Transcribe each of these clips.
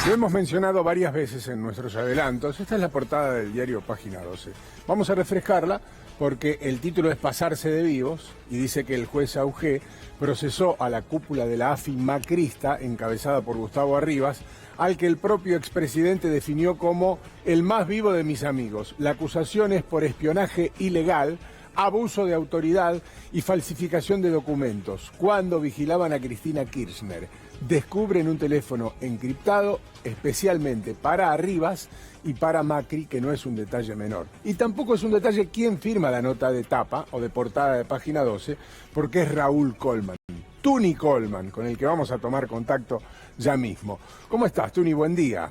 Lo hemos mencionado varias veces en nuestros adelantos. Esta es la portada del diario Página 12. Vamos a refrescarla porque el título es Pasarse de vivos y dice que el juez Augé procesó a la cúpula de la AFI macrista, encabezada por Gustavo Arribas, al que el propio expresidente definió como el más vivo de mis amigos. La acusación es por espionaje ilegal, abuso de autoridad y falsificación de documentos, cuando vigilaban a Cristina Kirchner. Descubren un teléfono encriptado especialmente para Arribas y para Macri, que no es un detalle menor. Y tampoco es un detalle quién firma la nota de tapa o de portada de Página 12, porque es Raúl Colman, Tuni Colman, con el que vamos a tomar contacto ya mismo. ¿Cómo estás, Tuni? Buen día.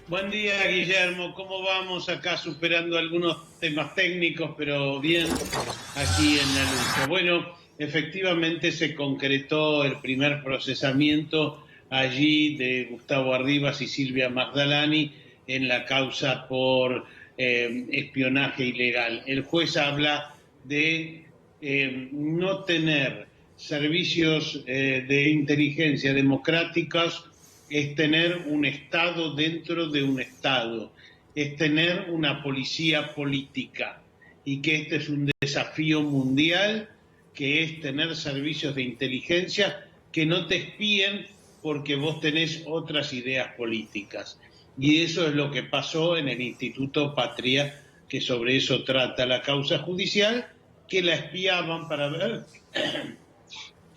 Buen día, Guillermo. ¿Cómo vamos acá superando algunos temas técnicos, pero bien aquí en la lucha? Bueno, efectivamente se concretó el primer procesamiento allí de Gustavo Arribas y Silvia Magdalani en la causa por espionaje ilegal. El juez habla de no tener servicios de inteligencia democráticos, es tener un Estado dentro de un Estado, es tener una policía política y que este es un desafío mundial, que es tener servicios de inteligencia que no te espíen porque vos tenés otras ideas políticas. Y eso es lo que pasó en el Instituto Patria, que sobre eso trata la causa judicial, que la espiaban para ver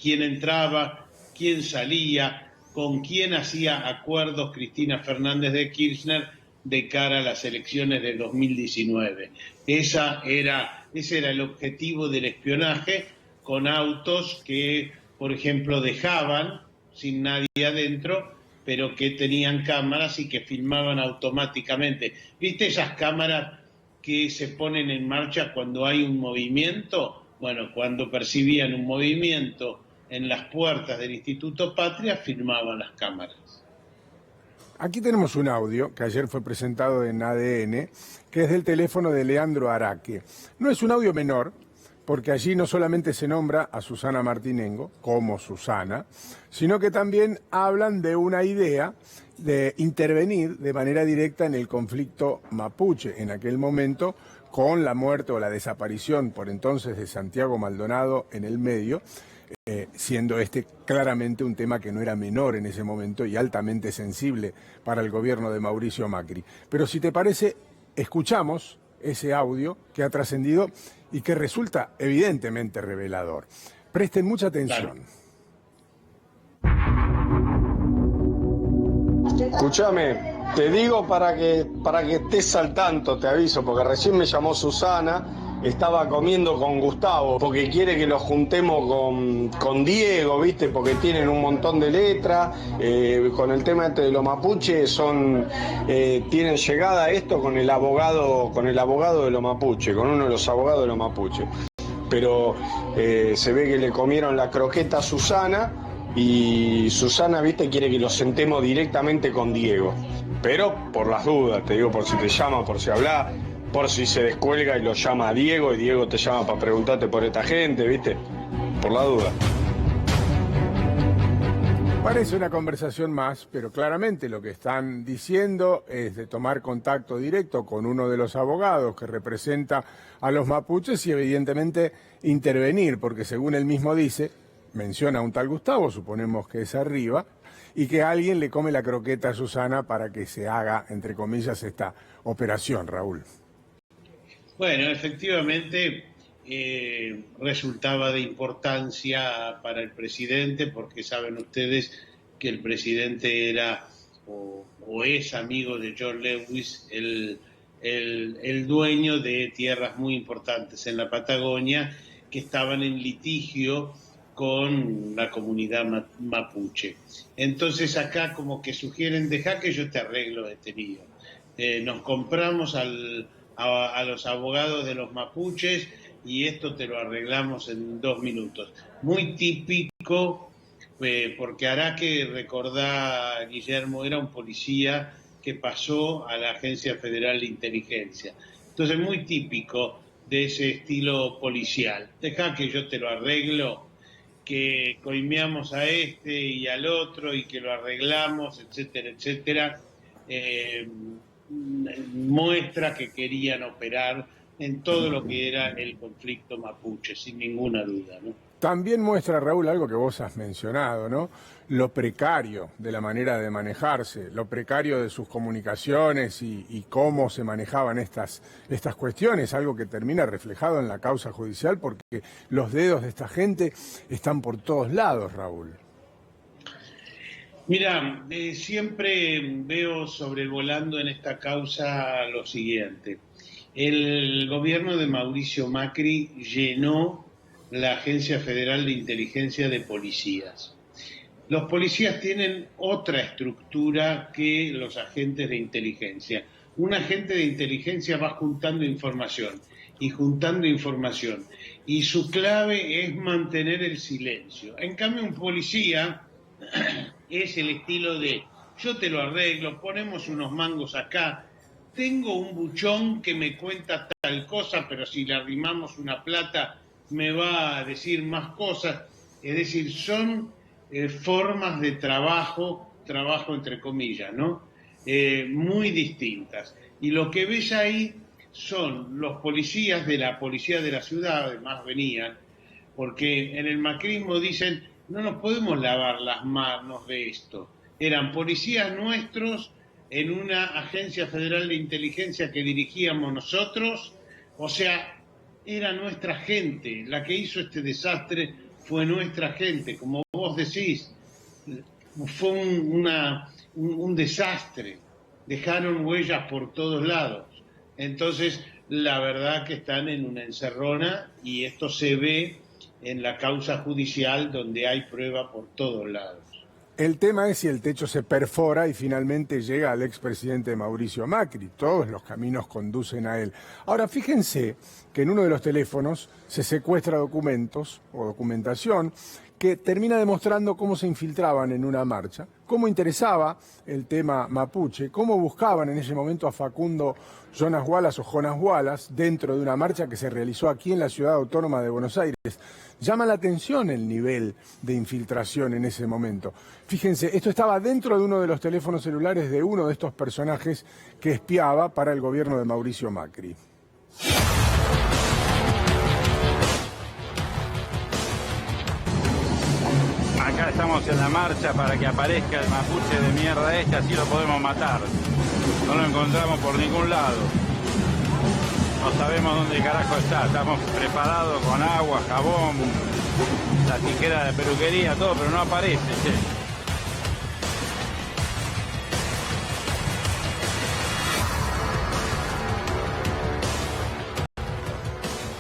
quién entraba, quién salía, con quién hacía acuerdos Cristina Fernández de Kirchner de cara a las elecciones de 2019. Ese era el objetivo del espionaje, con autos que, por ejemplo, dejaban sin nadie adentro, pero que tenían cámaras y que filmaban automáticamente. ¿Viste esas cámaras que se ponen en marcha cuando hay un movimiento? Bueno, cuando percibían un movimiento en las puertas del Instituto Patria, filmaban las cámaras. Aquí tenemos un audio que ayer fue presentado en ADN, que es del teléfono de Leandro Araque. No es un audio menor, porque allí no solamente se nombra a Susana Martinengo como Susana, sino que también hablan de una idea de intervenir de manera directa en el conflicto mapuche en aquel momento, con la muerte o la desaparición por entonces de Santiago Maldonado en el medio, siendo este claramente un tema que no era menor en ese momento y altamente sensible para el gobierno de Mauricio Macri. Pero si te parece, escuchamos ese audio que ha trascendido y que resulta evidentemente revelador. Presten mucha atención. Escúchame, te digo para que estés al tanto, te aviso, porque recién me llamó Susana, estaba comiendo con Gustavo, porque quiere que lo juntemos con Diego, ¿viste? Porque tienen un montón de letras, con el tema de los mapuches tienen llegada a esto con el abogado de los mapuches, con uno de los abogados de los mapuches. Pero se ve que le comieron la croqueta a Susana. Y Susana, viste, quiere que lo sentemos directamente con Diego. Pero por las dudas, te digo, por si te llama, por si habla, por si se descuelga y lo llama a Diego y Diego te llama para preguntarte por esta gente, viste, por la duda. Parece una conversación más, pero claramente lo que están diciendo es de tomar contacto directo con uno de los abogados que representa a los mapuches y evidentemente intervenir, porque según él mismo dice, menciona a un tal Gustavo, suponemos que es Arriba, y que alguien le come la croqueta a Susana para que se haga, entre comillas, esta operación, Raúl. Bueno, efectivamente resultaba de importancia para el presidente, porque saben ustedes que el presidente era o es amigo de John Lewis, el dueño de tierras muy importantes en la Patagonia que estaban en litigio con la comunidad mapuche. Entonces acá como que sugieren, deja que yo te arreglo este lío. Nos compramos a los abogados de los mapuches y esto te lo arreglamos en 2 minutos. Muy típico, porque Araque, recordá, Guillermo, era un policía que pasó a la Agencia Federal de Inteligencia. Entonces muy típico de ese estilo policial. Deja que yo te lo arreglo. que coimeamos a este y al otro y que lo arreglamos, etcétera, etcétera, muestra que querían operar en todo lo que era el conflicto mapuche, sin ninguna duda, ¿no? También muestra, Raúl, algo que vos has mencionado, ¿no? Lo precario de la manera de manejarse, lo precario de sus comunicaciones y cómo se manejaban estas cuestiones, algo que termina reflejado en la causa judicial porque los dedos de esta gente están por todos lados, Raúl. Mira, siempre veo sobrevolando en esta causa lo siguiente. El gobierno de Mauricio Macri llenó la Agencia Federal de Inteligencia de policías. Los policías tienen otra estructura que los agentes de inteligencia. Un agente de inteligencia va juntando información y juntando información, y su clave es mantener el silencio. En cambio, un policía es el estilo de: yo te lo arreglo, ponemos unos mangos acá, tengo un buchón que me cuenta tal cosa, pero si le arrimamos una plata me va a decir más cosas. Es decir, son formas de trabajo entre comillas, ¿no? Muy distintas. Y lo que ves ahí son los policías de la policía de la ciudad, además venían, porque en el macrismo dicen: no nos podemos lavar las manos de esto. Eran policías nuestros en una agencia federal de inteligencia que dirigíamos nosotros, o sea, era nuestra gente. La que hizo este desastre fue nuestra gente. Como vos decís, fue un desastre. Dejaron huellas por todos lados. Entonces, la verdad que están en una encerrona, y esto se ve en la causa judicial, donde hay prueba por todos lados. El tema es si el techo se perfora y finalmente llega al expresidente Mauricio Macri. Todos los caminos conducen a él. Ahora, fíjense que en uno de los teléfonos se secuestra documentos o documentación que termina demostrando cómo se infiltraban en una marcha, cómo interesaba el tema mapuche, cómo buscaban en ese momento a Facundo Jonas Wallace dentro de una marcha que se realizó aquí en la Ciudad Autónoma de Buenos Aires. Llama la atención el nivel de infiltración en ese momento. Fíjense, esto estaba dentro de uno de los teléfonos celulares de uno de estos personajes que espiaba para el gobierno de Mauricio Macri. Acá estamos en la marcha para que aparezca el mapuche de mierda este, así lo podemos matar. No lo encontramos por ningún lado. No sabemos dónde carajo está. Estamos preparados con agua, jabón, la tijera de peluquería, todo, pero no aparece, che.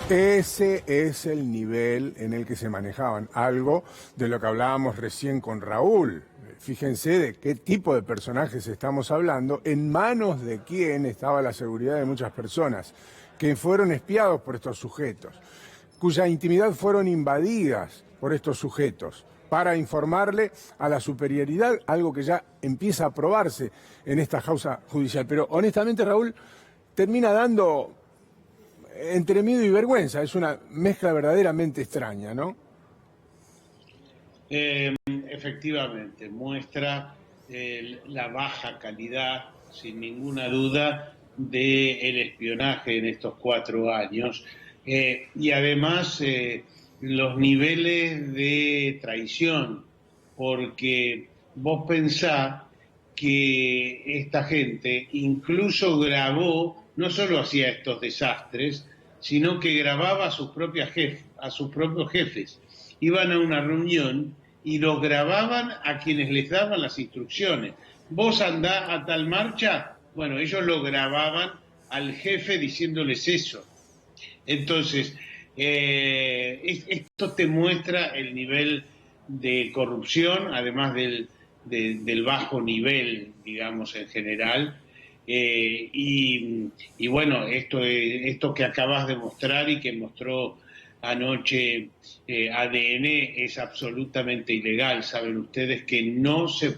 Ese es el nivel en el que se manejaban, algo de lo que hablábamos recién con Raúl. Fíjense de qué tipo de personajes estamos hablando, en manos de quién estaba la seguridad de muchas personas, que fueron espiados por estos sujetos, cuya intimidad fueron invadidas por estos sujetos, para informarle a la superioridad, algo que ya empieza a probarse en esta causa judicial. Pero honestamente, Raúl, termina dando entre miedo y vergüenza. Es una mezcla verdaderamente extraña, ¿no? Efectivamente, muestra la baja calidad, sin ninguna duda, del espionaje en estos 4 años, y además los niveles de traición, porque vos pensás que esta gente incluso grabó, no solo hacía estos desastres, sino que grababa a sus propios jefes. Iban a una reunión y los grababan a quienes les daban las instrucciones. Vos andá a tal marcha, bueno, ellos lo grababan al jefe diciéndoles eso. Entonces, esto te muestra el nivel de corrupción, además del bajo nivel, digamos, en general. Y bueno, esto que acabas de mostrar y que mostró anoche ADN es absolutamente ilegal. Saben ustedes que no se...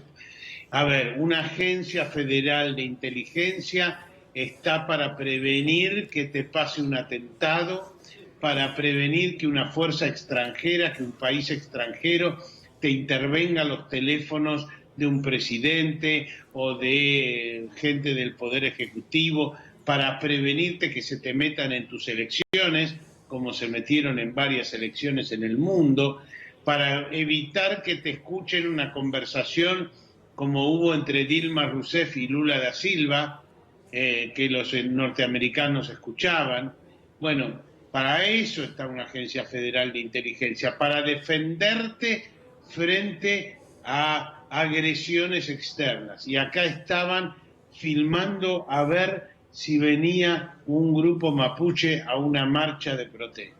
A ver, una agencia federal de inteligencia está para prevenir que te pase un atentado, para prevenir que una fuerza extranjera, que un país extranjero te intervenga los teléfonos de un presidente o de gente del Poder Ejecutivo, para prevenirte que se te metan en tus elecciones, como se metieron en varias elecciones en el mundo, para evitar que te escuchen una conversación como hubo entre Dilma Rousseff y Lula da Silva, que los norteamericanos escuchaban. Bueno, para eso está una agencia federal de inteligencia, para defenderte frente a agresiones externas. Y acá estaban filmando a ver si venía un grupo mapuche a una marcha de protesta.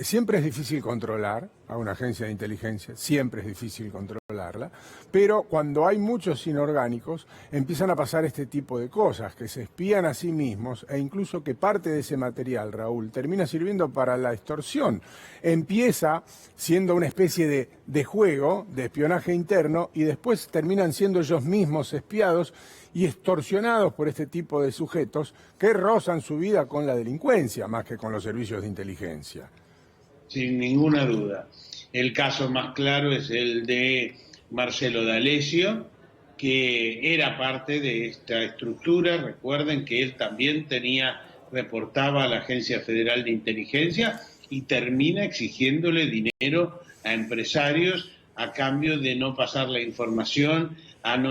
Siempre es difícil controlar a una agencia de inteligencia, siempre es difícil controlarla, pero cuando hay muchos inorgánicos empiezan a pasar este tipo de cosas, que se espían a sí mismos e incluso que parte de ese material, Raúl, termina sirviendo para la extorsión. Empieza siendo una especie de juego, de espionaje interno, y después terminan siendo ellos mismos espiados y extorsionados por este tipo de sujetos que rozan su vida con la delincuencia más que con los servicios de inteligencia. Sin ninguna duda. El caso más claro es el de Marcelo D'Alessio, que era parte de esta estructura. Recuerden que él también reportaba a la Agencia Federal de Inteligencia y termina exigiéndole dinero a empresarios a cambio de no pasar la información,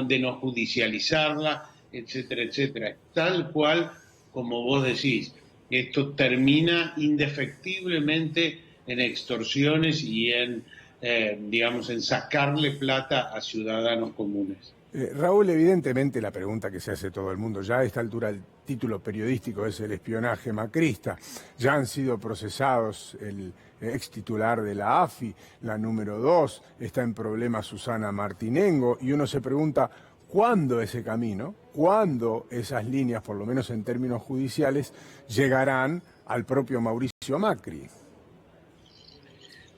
de no judicializarla, etcétera, etcétera. Tal cual como vos decís, esto termina indefectiblemente en extorsiones y en sacarle plata a ciudadanos comunes. Raúl, evidentemente la pregunta que se hace todo el mundo, ya a esta altura el título periodístico es el espionaje macrista, ya han sido procesados el ex titular de la AFI, la número 2, está en problemas Susana Martinengo, y uno se pregunta cuándo ese camino, cuándo esas líneas, por lo menos en términos judiciales, llegarán al propio Mauricio Macri.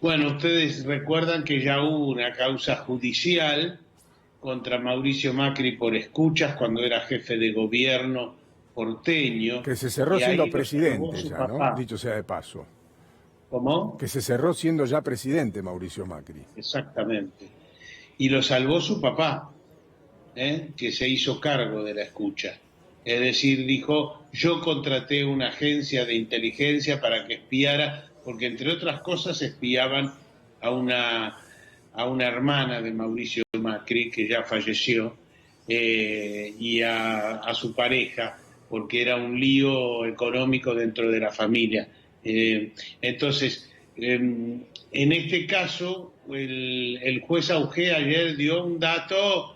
Bueno, ustedes recuerdan que ya hubo una causa judicial contra Mauricio Macri por escuchas cuando era jefe de gobierno porteño. Que se cerró siendo presidente ya, ¿no? Dicho sea de paso. ¿Cómo? Que se cerró siendo ya presidente Mauricio Macri. Exactamente. Y lo salvó su papá, que se hizo cargo de la escucha. Es decir, dijo, yo contraté una agencia de inteligencia para que espiara, porque entre otras cosas espiaban a una hermana de Mauricio Macri, que ya falleció, y a su pareja, porque era un lío económico dentro de la familia. Entonces, en este caso, el juez Augé ayer dio un dato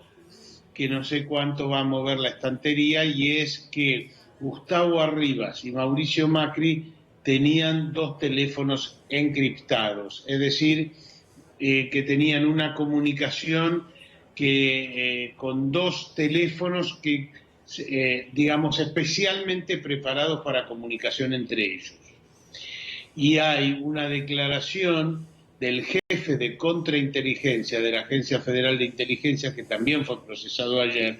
que no sé cuánto va a mover la estantería, y es que Gustavo Arribas y Mauricio Macri tenían 2 teléfonos encriptados, es decir, que tenían una comunicación con 2 teléfonos que, especialmente preparados para comunicación entre ellos. Y hay una declaración del jefe de contrainteligencia de la Agencia Federal de Inteligencia, que también fue procesado ayer,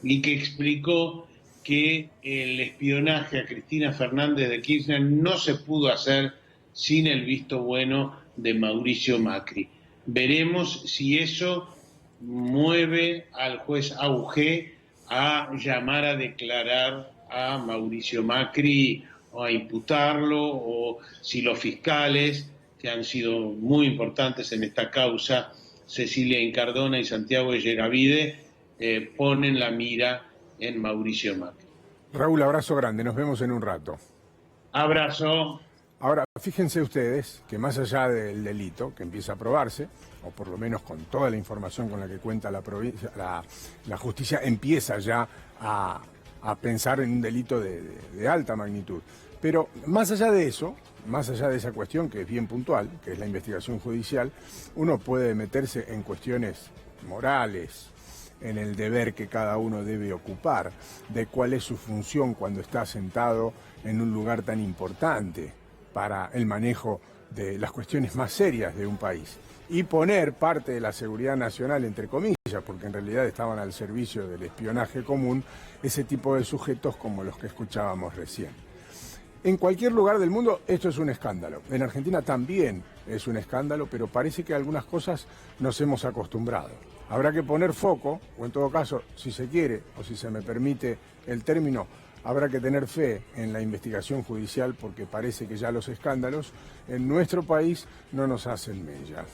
y que explicó que el espionaje a Cristina Fernández de Kirchner no se pudo hacer sin el visto bueno de Mauricio Macri. Veremos si eso mueve al juez Augé a llamar a declarar a Mauricio Macri o a imputarlo, o si los fiscales, que han sido muy importantes en esta causa, Cecilia Incardona y Santiago Echegavíde, ponen la mira en Mauricio Macri. Raúl, abrazo grande, nos vemos en un rato. Abrazo. Ahora, fíjense ustedes que más allá del delito que empieza a probarse, o por lo menos con toda la información con la que cuenta la justicia, empieza ya a pensar en un delito de alta magnitud. Pero más allá de eso, más allá de esa cuestión que es bien puntual, que es la investigación judicial, uno puede meterse en cuestiones morales, en el deber que cada uno debe ocupar, de cuál es su función cuando está sentado en un lugar tan importante para el manejo de las cuestiones más serias de un país, y poner parte de la seguridad nacional, entre comillas, porque en realidad estaban al servicio del espionaje común, ese tipo de sujetos como los que escuchábamos recién. En cualquier lugar del mundo esto es un escándalo. En Argentina también es un escándalo, pero parece que algunas cosas nos hemos acostumbrado. Habrá que poner foco, o en todo caso, si se quiere, o si se me permite el término, habrá que tener fe en la investigación judicial porque parece que ya los escándalos en nuestro país no nos hacen mella.